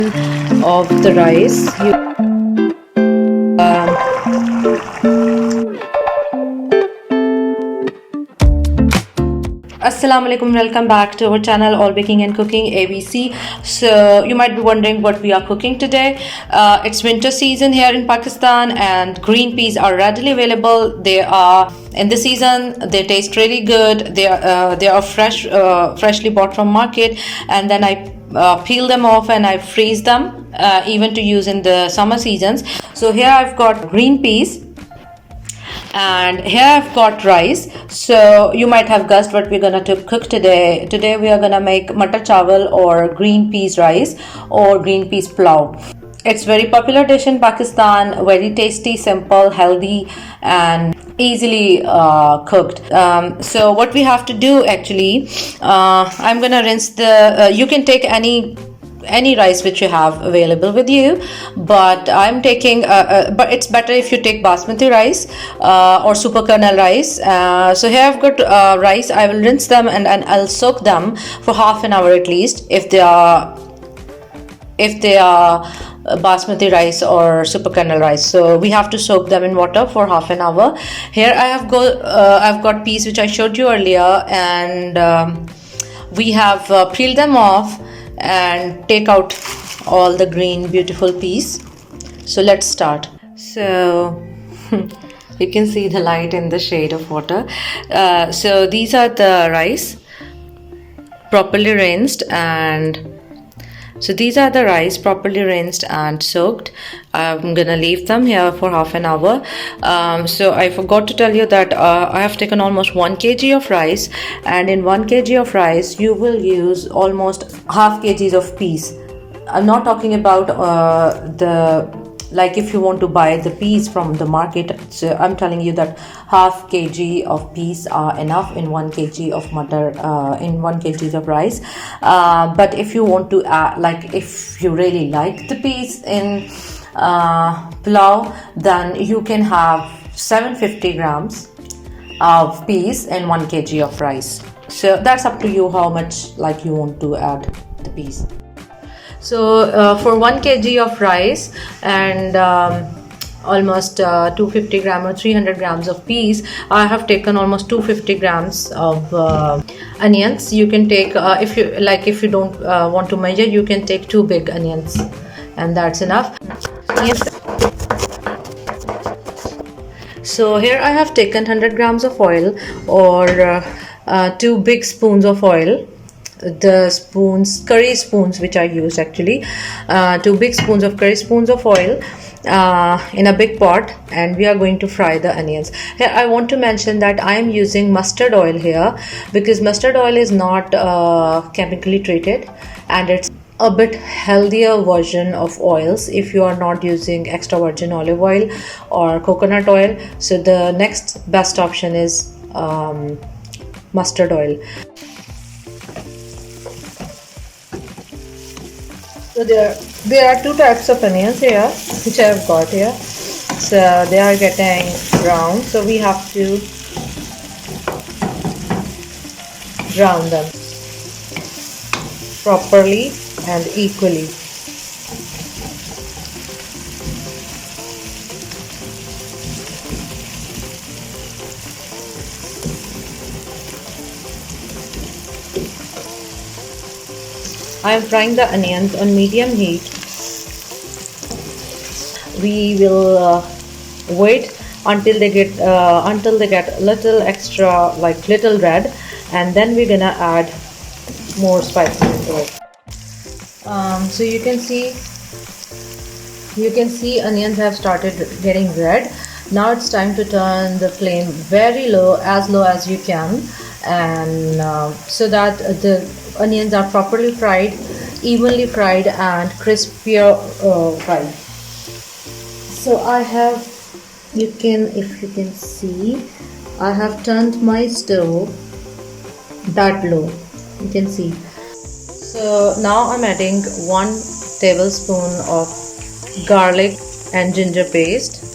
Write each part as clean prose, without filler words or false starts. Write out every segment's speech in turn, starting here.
of the rice. Assalamu alaikum, welcome back to our channel All Baking and Cooking ABC. So you might be wondering what we are cooking today. It's winter season here in Pakistan and green peas are readily available. They are in the season, they taste really good. They are freshly bought from market, and then I peel them off and I freeze them even to use in the summer seasons. So here I've got green peas and here I've got rice. So you might have guessed what we're gonna cook today. Today we are gonna make matar chawal or green peas rice or green peas pulao. It's very popular dish in Pakistan, very tasty, simple, healthy and easily cooked. So what we have to do actually, I'm gonna rinse the, you can take any rice which you have available with you, but I'm taking but it's better if you take basmati rice or super kernel rice. So here I've got rice. I will rinse them and I'll soak them for half an hour at least if they are basmati rice or super kernel rice. So we have to soak them in water for half an hour. Here I've got peas which I showed you earlier, and we have peeled them off and take out all the green beautiful peas. So let's start. So you can see the light in the shade of water. So these are the rice properly rinsed, and so these are the rice properly rinsed and soaked. I'm gonna leave them here for half an hour. So I forgot to tell you that I have taken almost 1 kg of rice, and in 1 kg of rice you will use almost half kgs of peas. I'm not talking about like if you want to buy the peas from the market. So I'm telling you that half kg of peas are enough in 1 kg of in 1 kg of rice. But if you want to like if you really like the peas in pulao, then you can have 750 grams of peas in 1 kg of rice. So that's up to you how much like you want to add the peas. So for 1 kg of rice and almost 250 grams or 300 grams of peas, I have taken almost 250 grams of onions. You can take if you don't want to measure, you can take 2 big onions, and that's enough. Yes. So here I have taken 100 grams of oil, or 2 big spoons of oil. The curry spoons which I use actually, 2 big spoons of curry spoons of oil in a big pot, and we are going to fry the onions. Here I want to mention that I am using mustard oil here because mustard oil is not chemically treated, and it's a bit healthier version of oils if you are not using extra virgin olive oil or coconut oil. So the next best option is mustard oil. So there are 2 types of onions here which I have got here. So they are getting brown, so we have to brown them properly and equally. I am frying the onions on medium heat. We will wait until they get a little extra, like little red, and then we're gonna add more spices into it. So you can see onions have started getting red. Now it's time to turn the flame very low, as low as you can, and so that the onions are properly fried, evenly fried and crispier fried. So if you can see, I have turned my stove that low, you can see. So now I'm adding 1 tablespoon of garlic and ginger paste.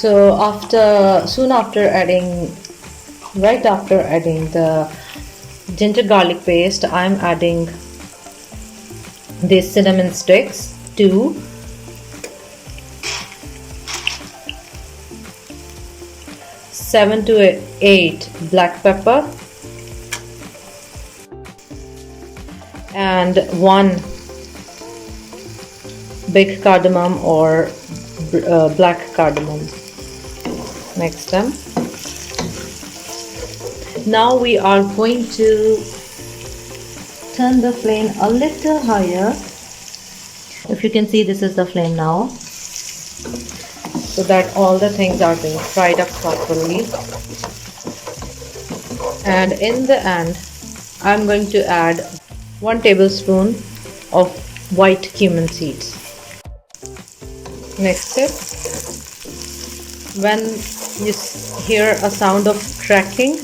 So right after adding the ginger garlic paste, I'm adding these cinnamon sticks, 2, 7 to 8 black pepper, and 1 big cardamom or black cardamom. Mix them. Now we are going to turn the flame a little higher. If you can see, this is the flame now, so that all the things are being fried up properly. And in the end, I'm going to add 1 tablespoon of white cumin seeds. Mix it. When you hear a sound of cracking,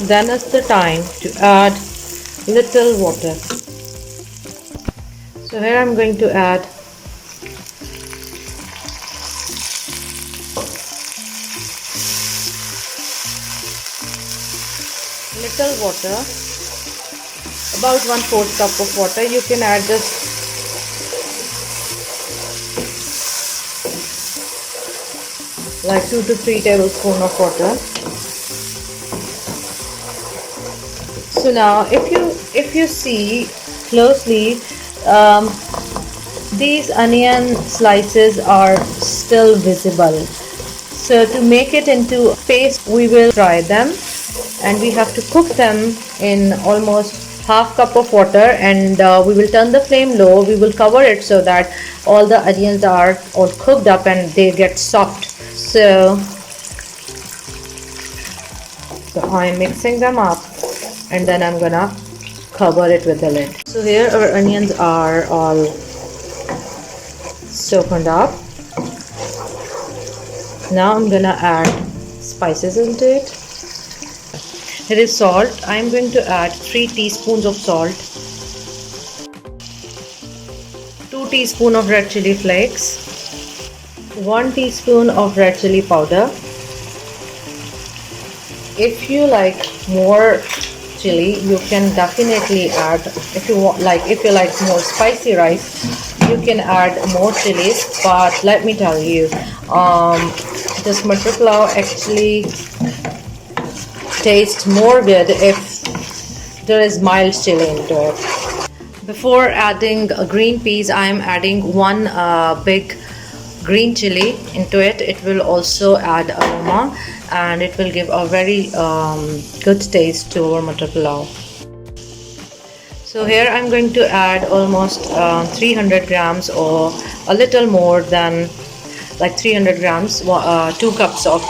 then is the time to add little water. So here I'm going to add little water, about 1/4 cup of water. You can add just like 2 to 3 tablespoons of water. So now if you see closely, these onion slices are still visible. So to make it into paste, we will fry them, and we have to cook them in almost half cup of water, and we will turn the flame low. We will cover it so that all the onions are all cooked up and they get soft. So I'm mixing them up, and then I'm gonna cover it with the lid. So here our onions are all soaked up. Now I'm gonna add spices into it. Here is salt. I'm going to add 3 teaspoons of salt, 2 teaspoons of red chili flakes, 1 teaspoon of red chili powder. If you like more chili, you can definitely add. If you like more spicy rice, you can add more chilies. But let me tell you, this Matar Pulao actually tastes more good if there is mild chili into it. Before adding green peas, I am adding 1 big green chili into it. It will also add aroma, and it will give a very good taste to our Matar Pulao. So here I'm going to add almost 300 grams or a little more than like 300 grams, 2 cups of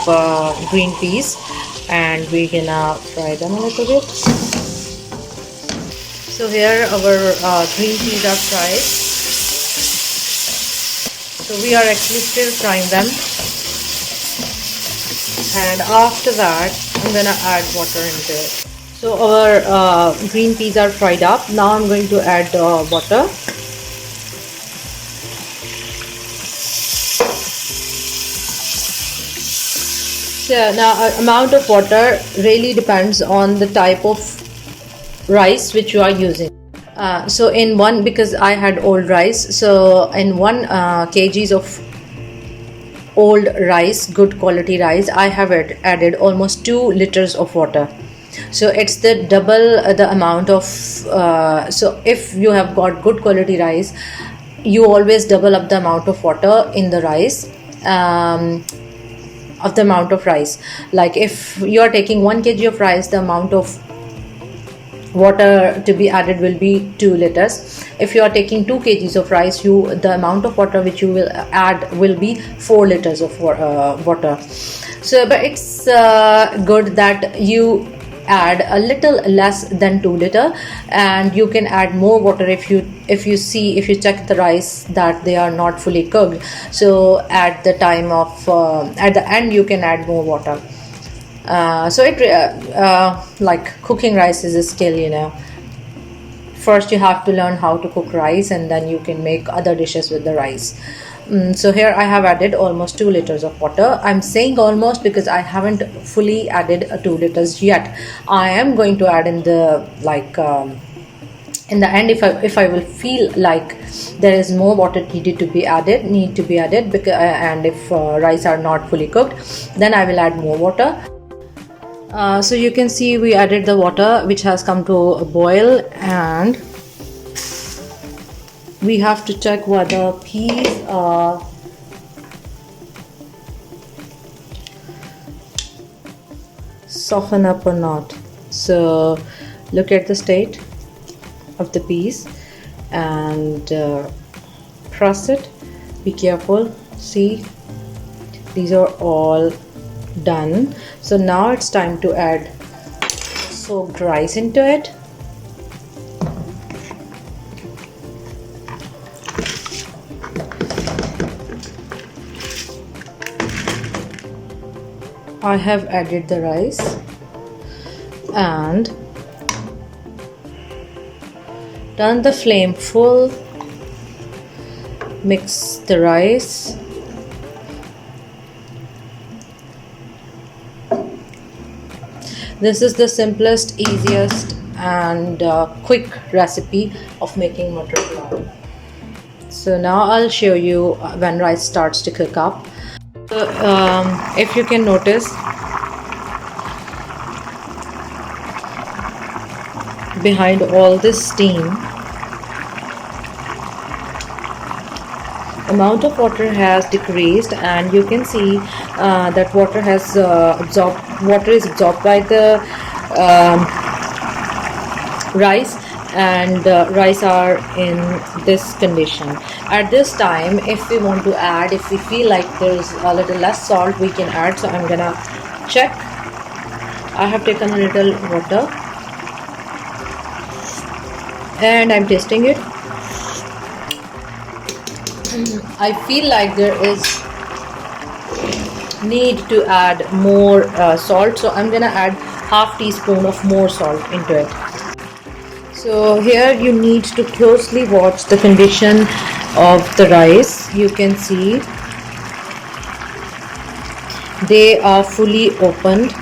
green peas, and we're gonna fry them a little bit. So here our green peas are fried. So we are actually still frying them, and after that I'm gonna add water into it. So our green peas are fried up. Now I'm going to add water. So now amount of water really depends on the type of rice which you are using. So in one, because I had old rice, so in 1 kgs of old rice, good quality rice, I have added almost 2 liters of water. So it's the double the amount of so if you have got good quality rice, you always double up the amount of water in the rice, of the amount of rice. Like if you are taking 1 kg of rice, the amount of water to be added will be 2 liters. If you are taking 2 kgs of rice, the amount of water which you will add will be 4 liters of water. So but it's good that you add a little less than 2 liter, and you can add more water if you check the rice that they are not fully cooked. So at the time of at the end you can add more water. So it like cooking rice is a skill, first you have to learn how to cook rice, and then you can make other dishes with the rice. So here I have added almost 2 liters of water. I'm saying almost because I haven't fully added 2 liters yet. I am going to add in the in the end, if I will feel like there is more water need to be added, because and if rice are not fully cooked, then I will add more water. So you can see we added the water, which has come to a boil, and we have to check whether peas are soften up or not. So look at the state of the peas and press it. Be careful. See, these are all done. So now it's time to add soaked rice into it. I have added the rice and turn the flame full. Mix the rice. This is the simplest, easiest and quick recipe of making Matar Pulao. So now I'll show you when rice starts to cook up. So, if you can notice, behind all this steam, amount of water has decreased, and you can see that water has water is absorbed by the rice, and rice are in this condition. At this time, if we want to add, if we feel like there is a little less salt, we can add. So I'm gonna check. I have taken a little water and I'm tasting it. I feel like there is need to add more salt, so I'm gonna add half teaspoon of more salt into it. So here you need to closely watch the condition of the rice. You can see they are fully opened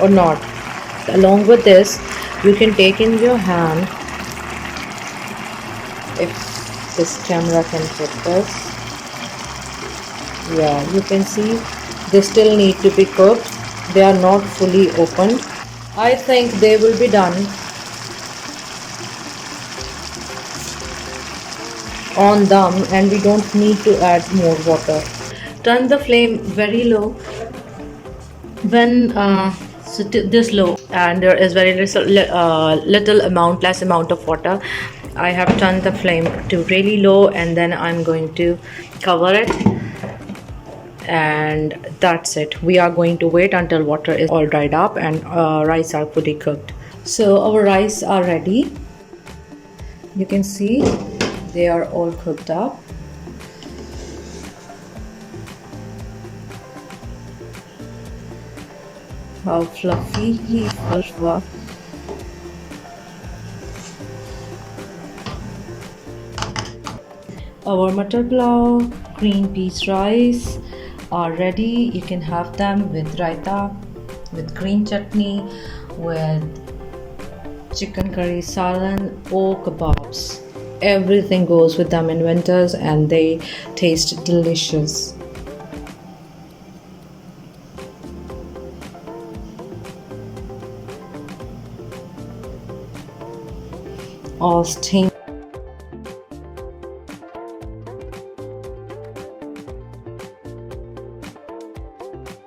or not. Along with this, you can take in your hand, if this camera can focus. Yeah, you can see they still need to be cooked. They are not fully opened. I think they will be done on dum, and we don't need to add more water. Turn the flame very low when this low, and there is very less amount of water. I have turned the flame to really low, and then I'm going to cover it, and that's it. We are going to wait until water is all dried up and rice are fully cooked. So our rice are ready. You can see they are all cooked up. How fluffy he was. Our Matar Pulao green peas rice are ready. You can have them with raita, with green chutney, with chicken curry salan or kebabs. Everything goes with them in winters, and they taste delicious. All steamed